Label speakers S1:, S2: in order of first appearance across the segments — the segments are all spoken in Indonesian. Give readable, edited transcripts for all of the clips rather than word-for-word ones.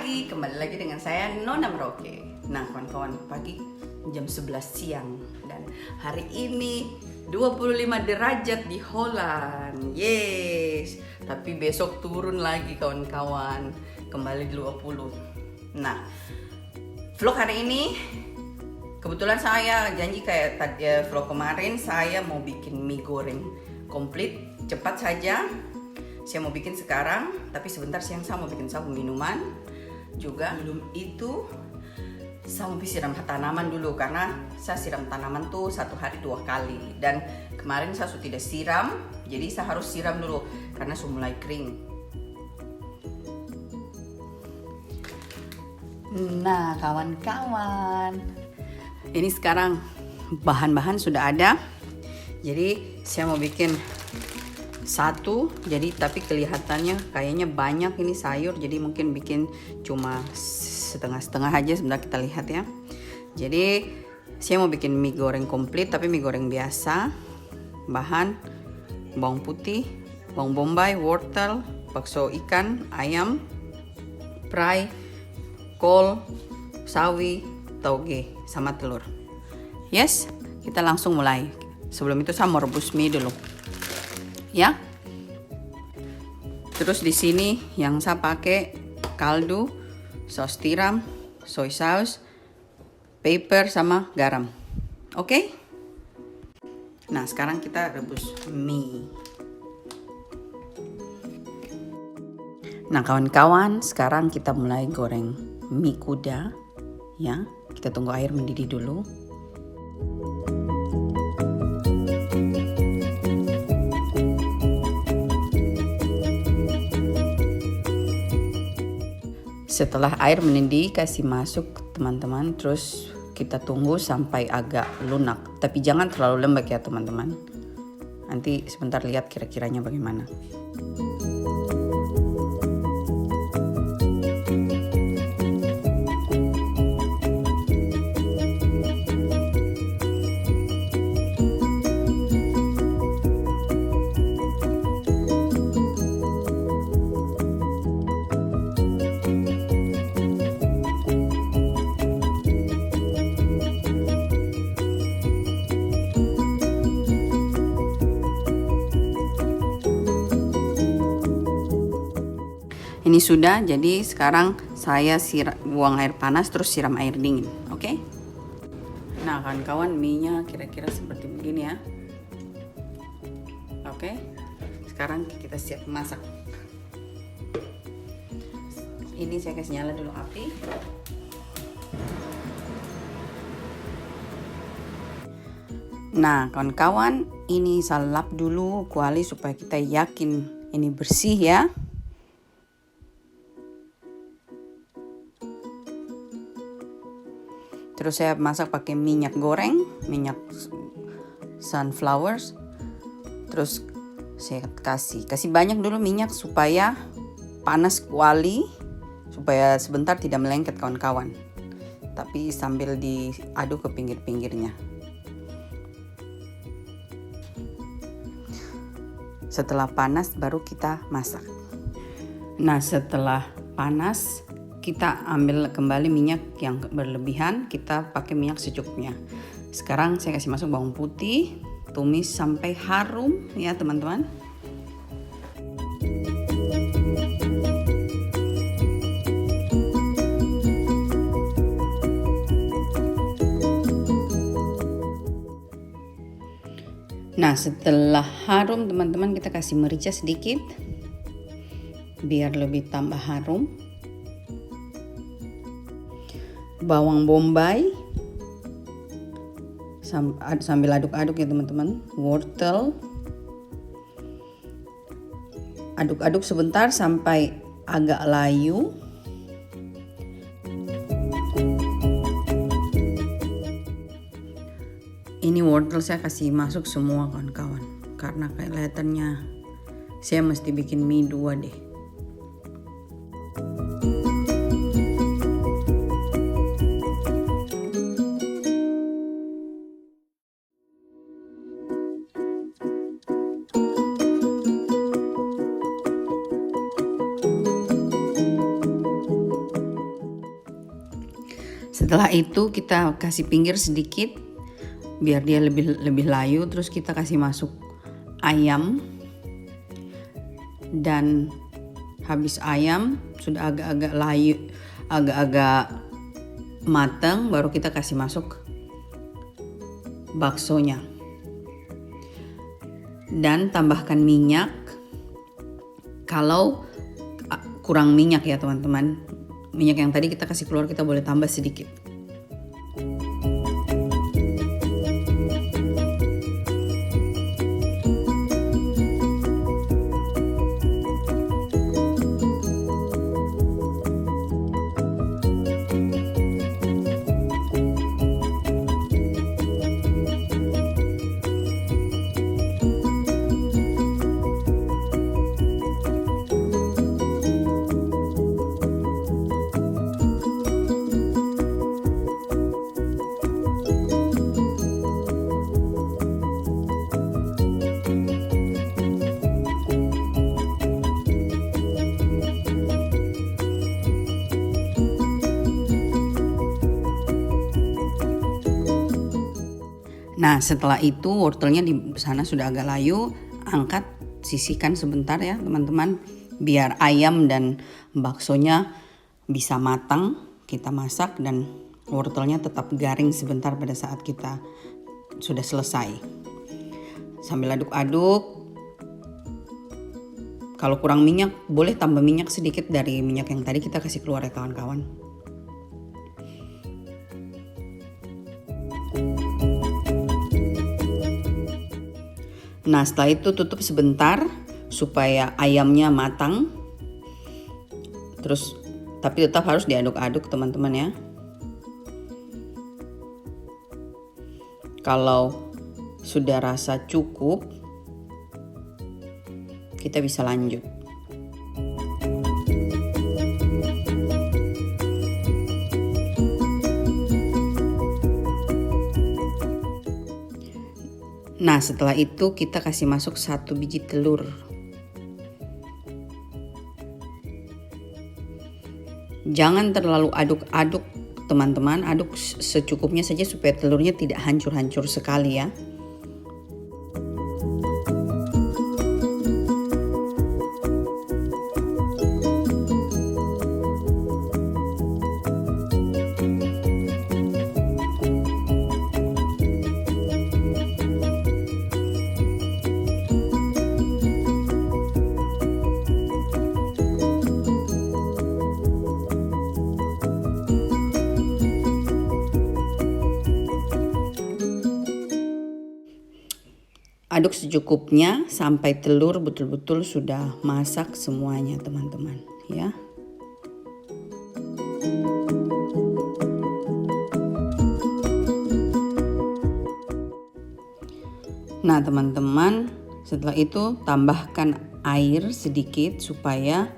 S1: pagi, kembali lagi dengan saya Nona Merauke. Nah kawan-kawan, pagi jam 11 siang dan hari ini 25 derajat di Holland. Yes, tapi besok turun lagi kawan-kawan, kembali 20. Nah, vlog hari ini kebetulan saya janji kayak tadi vlog kemarin, saya mau bikin mie goreng komplit, cepat saja. Saya mau bikin sekarang, tapi sebentar siang saya mau bikin sabun minuman juga. Belum itu, saya mau siram tanaman dulu karena saya siram tanaman tuh 1 hari 2 kali. Dan kemarin saya sudah tidak siram, jadi saya harus siram dulu karena sudah mulai kering. Nah kawan-kawan, ini sekarang bahan-bahan sudah ada. Jadi saya mau bikin satu, jadi tapi kelihatannya kayaknya banyak ini sayur, jadi mungkin bikin cuma setengah-setengah aja. Sebentar kita lihat ya. Jadi saya mau bikin mie goreng komplit, tapi mie goreng biasa. Bahan bawang putih, bawang bombay, wortel, bakso ikan, ayam, prei, kol, sawi, tauge, sama telur. Yes, kita langsung mulai. Sebelum itu saya mau rebus mie dulu. Ya. Terus di sini yang saya pakai kaldu, saus tiram, soy sauce, pepper sama garam. Oke? Nah, sekarang kita rebus mie. Nah, kawan-kawan, sekarang kita mulai goreng mie kuda, ya. Kita tunggu air mendidih dulu. Setelah air mendidih, kasih masuk teman-teman, terus kita tunggu sampai agak lunak. Tapi jangan terlalu lembek ya teman-teman. Nanti sebentar lihat kira-kiranya bagaimana. Ini sudah, jadi sekarang saya buang air panas terus siram air dingin, oke? Nah kawan-kawan, mie-nya kira-kira seperti begini ya. Oke, sekarang kita siap masak. Ini saya kasih nyala dulu api. Nah kawan-kawan, ini saya lap dulu kuali supaya kita yakin ini bersih ya. Terus saya masak pakai minyak goreng, minyak sunflowers. Terus saya kasih banyak dulu minyak supaya panas kuali, supaya sebentar tidak melengket kawan-kawan. Tapi sambil diaduk ke pinggir-pinggirnya. Setelah panas baru kita masak. Nah setelah panas, kita ambil kembali minyak yang berlebihan, kita pakai minyak secukupnya. Sekarang saya kasih masuk bawang putih, tumis sampai harum ya teman-teman. Nah setelah harum teman-teman, kita kasih merica sedikit biar lebih tambah harum. Bawang bombay sambil aduk-aduk ya teman-teman. Wortel, aduk-aduk sebentar sampai agak layu. Ini wortel saya kasih masuk semua kawan-kawan, karena kelihatannya saya mesti bikin mie 2 deh. Setelah itu kita kasih pinggir sedikit biar dia lebih layu. Terus kita kasih masuk ayam, dan habis ayam sudah agak-agak layu, agak-agak matang, baru kita kasih masuk baksonya. Dan tambahkan minyak. Kalau kurang minyak ya teman-teman, minyak yang tadi kita kasih keluar, kita boleh tambah sedikit. Nah, setelah itu wortelnya di sana sudah agak layu, angkat, sisihkan sebentar ya teman-teman, biar ayam dan baksonya bisa matang. Kita masak dan wortelnya tetap garing sebentar pada saat kita sudah selesai. Sambil aduk-aduk. Kalau kurang minyak, boleh tambah minyak sedikit dari minyak yang tadi kita kasih keluar ya kawan-kawan. Nah, setelah itu tutup sebentar supaya ayamnya matang. Terus tapi tetap harus diaduk-aduk teman-teman ya. Kalau sudah rasa cukup, kita bisa lanjut. Nah, setelah itu kita kasih masuk 1 biji telur. Jangan terlalu aduk-aduk teman-teman, aduk secukupnya saja supaya telurnya tidak hancur-hancur sekali ya. Aduk secukupnya sampai telur betul-betul sudah masak semuanya teman-teman ya. Nah teman-teman, setelah itu tambahkan air sedikit supaya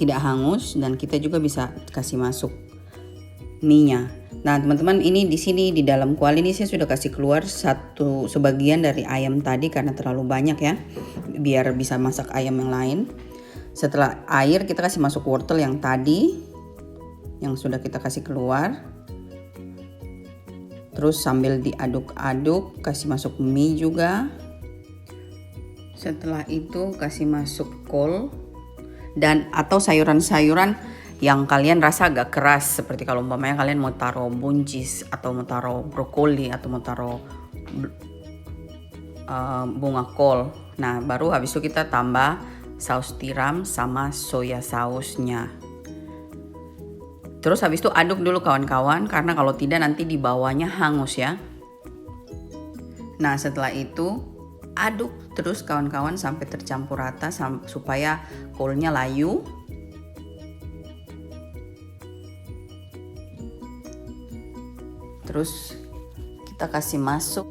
S1: tidak hangus, dan kita juga bisa kasih masuk mie-nya. Nah teman-teman, ini di sini di dalam kuali ini saya sudah kasih keluar sebagian dari ayam tadi karena terlalu banyak ya, biar bisa masak ayam yang lain. Setelah air kita kasih masuk wortel yang tadi yang sudah kita kasih keluar. Terus sambil diaduk-aduk kasih masuk mie juga. Setelah itu kasih masuk kol dan atau sayuran-sayuran yang kalian rasa agak keras, seperti kalau umpamanya kalian mau taruh buncis atau mau taruh brokoli atau mau taruh bunga kol. Nah baru habis itu kita tambah saus tiram sama soya sausnya. Terus habis itu aduk dulu kawan-kawan, karena kalau tidak nanti di bawahnya hangus ya. Nah setelah itu aduk terus kawan-kawan sampai tercampur rata supaya kolnya layu. Terus kita kasih masuk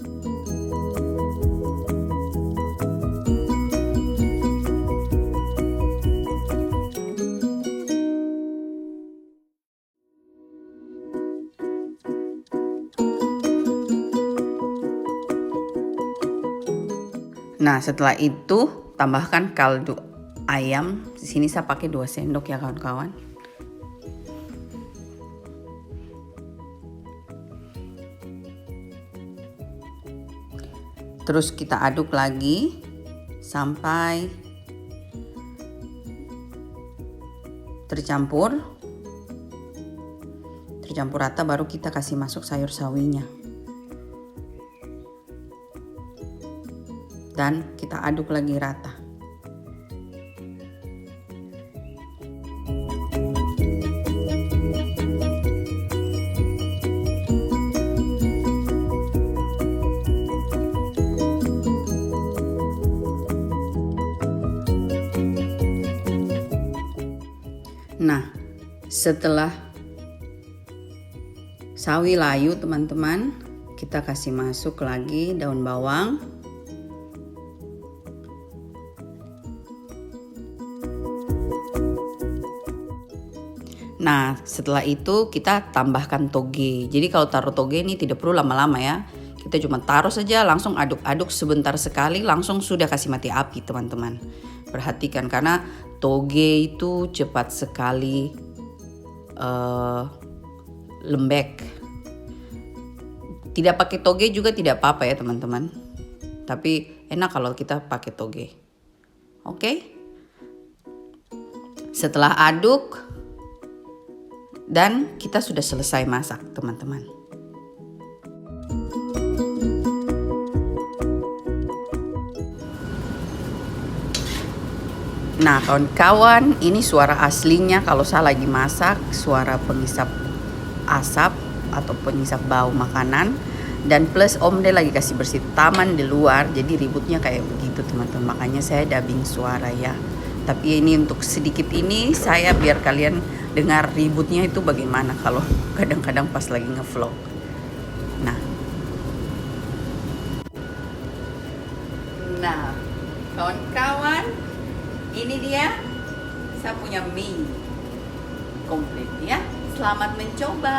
S1: Nah, setelah itu tambahkan kaldu ayam. Di sini saya pakai 2 sendok ya kawan-kawan. Terus kita aduk lagi sampai tercampur rata, baru kita kasih masuk sayur sawinya. Dan kita aduk lagi rata. Nah, setelah sawi layu teman-teman, kita kasih masuk lagi daun bawang. Nah, setelah itu kita tambahkan toge. Jadi kalau taruh toge ini tidak perlu lama-lama ya. Kita cuma taruh saja, langsung aduk-aduk sebentar sekali, langsung sudah kasih mati api teman-teman. Perhatikan karena toge itu cepat sekali lembek. Tidak pakai toge juga tidak apa-apa ya teman-teman. Tapi enak kalau kita pakai toge. Oke? Setelah aduk dan kita sudah selesai masak teman-teman. Nah kawan-kawan, ini suara aslinya kalau saya lagi masak, suara pengisap asap atau pengisap bau makanan. Dan plus Om Del lagi kasih bersih taman di luar, jadi ributnya kayak begitu teman-teman. Makanya saya dubbing suara ya. Tapi ini untuk sedikit ini saya biar kalian dengar ributnya itu bagaimana kalau kadang-kadang pas lagi ngevlog. Nah, kawan-kawan, ini dia saya punya mie komplit ya. Selamat mencoba.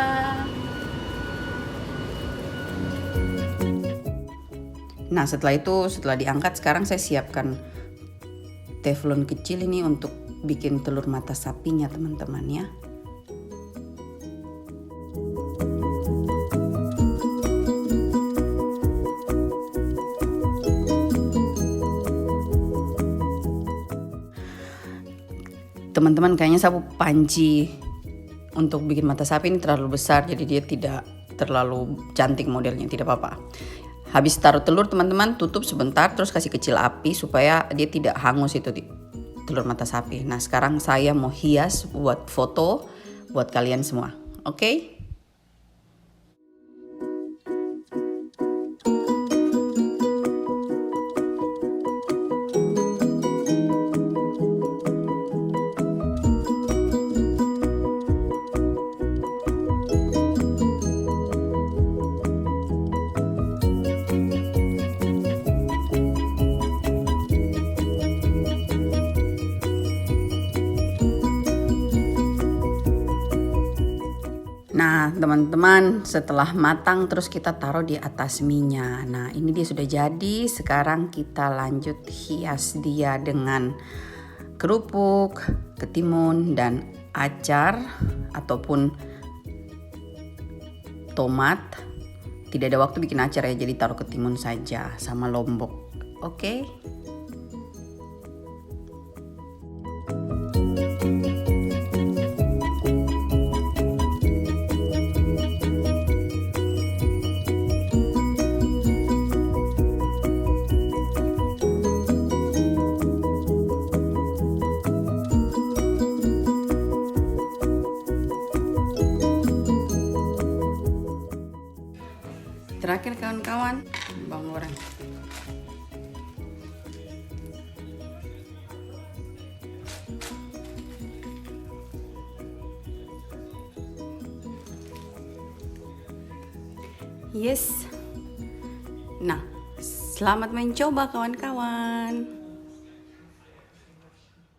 S1: Nah, setelah diangkat sekarang saya siapkan teflon kecil ini untuk bikin telur mata sapinya teman-teman ya. Teman-teman kayaknya sapu panci untuk bikin mata sapi ini terlalu besar, jadi dia tidak terlalu cantik modelnya, tidak apa-apa. Habis taruh telur teman-teman tutup sebentar, terus kasih kecil api supaya dia tidak hangus itu telur mata sapi. Nah sekarang saya mau hias buat foto buat kalian semua, oke? Nah teman-teman, setelah matang terus kita taruh di atas mie-nya. Nah ini dia sudah jadi. Sekarang kita lanjut hias dia dengan kerupuk, ketimun, dan acar ataupun tomat. Tidak ada waktu bikin acar ya, jadi taruh ketimun saja sama lombok. Oke? Terakhir kawan-kawan, bawang goreng. Yes. Nah, selamat mencoba kawan-kawan.